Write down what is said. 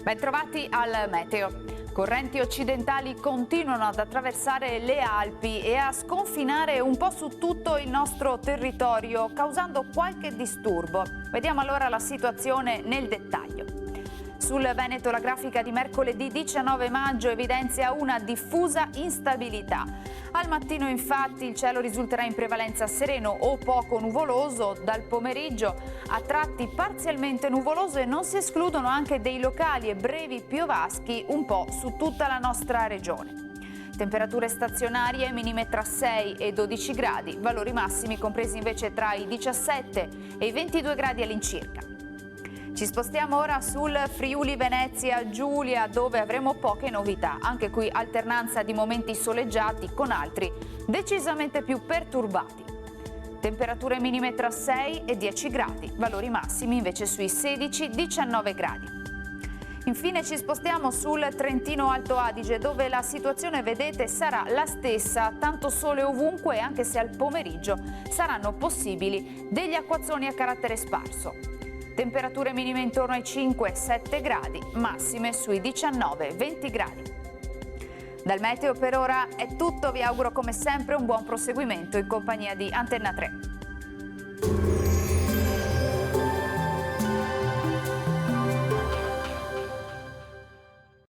Bentrovati al meteo. Correnti occidentali continuano ad attraversare le Alpi e a sconfinare un po' su tutto il nostro territorio, causando qualche disturbo. Vediamo allora la situazione nel dettaglio. Sul Veneto la grafica di mercoledì 19 maggio evidenzia una diffusa instabilità. Al mattino infatti il cielo risulterà in prevalenza sereno o poco nuvoloso, dal pomeriggio a tratti parzialmente nuvoloso e non si escludono anche dei locali e brevi piovaschi un po' su tutta la nostra regione. Temperature stazionarie minime tra 6 e 12 gradi, valori massimi compresi invece tra i 17 e i 22 gradi all'incirca. Ci spostiamo ora sul Friuli Venezia Giulia, dove avremo poche novità. Anche qui alternanza di momenti soleggiati con altri decisamente più perturbati. Temperature minime tra 6 e 10 gradi, valori massimi invece sui 16-19 gradi. Infine ci spostiamo sul Trentino Alto Adige, dove la situazione, vedete, sarà la stessa, tanto sole ovunque, anche se al pomeriggio saranno possibili degli acquazzoni a carattere sparso. Temperature minime intorno ai 5-7 gradi, massime sui 19-20 gradi. Dal meteo per ora è tutto, vi auguro come sempre un buon proseguimento in compagnia di Antenna 3.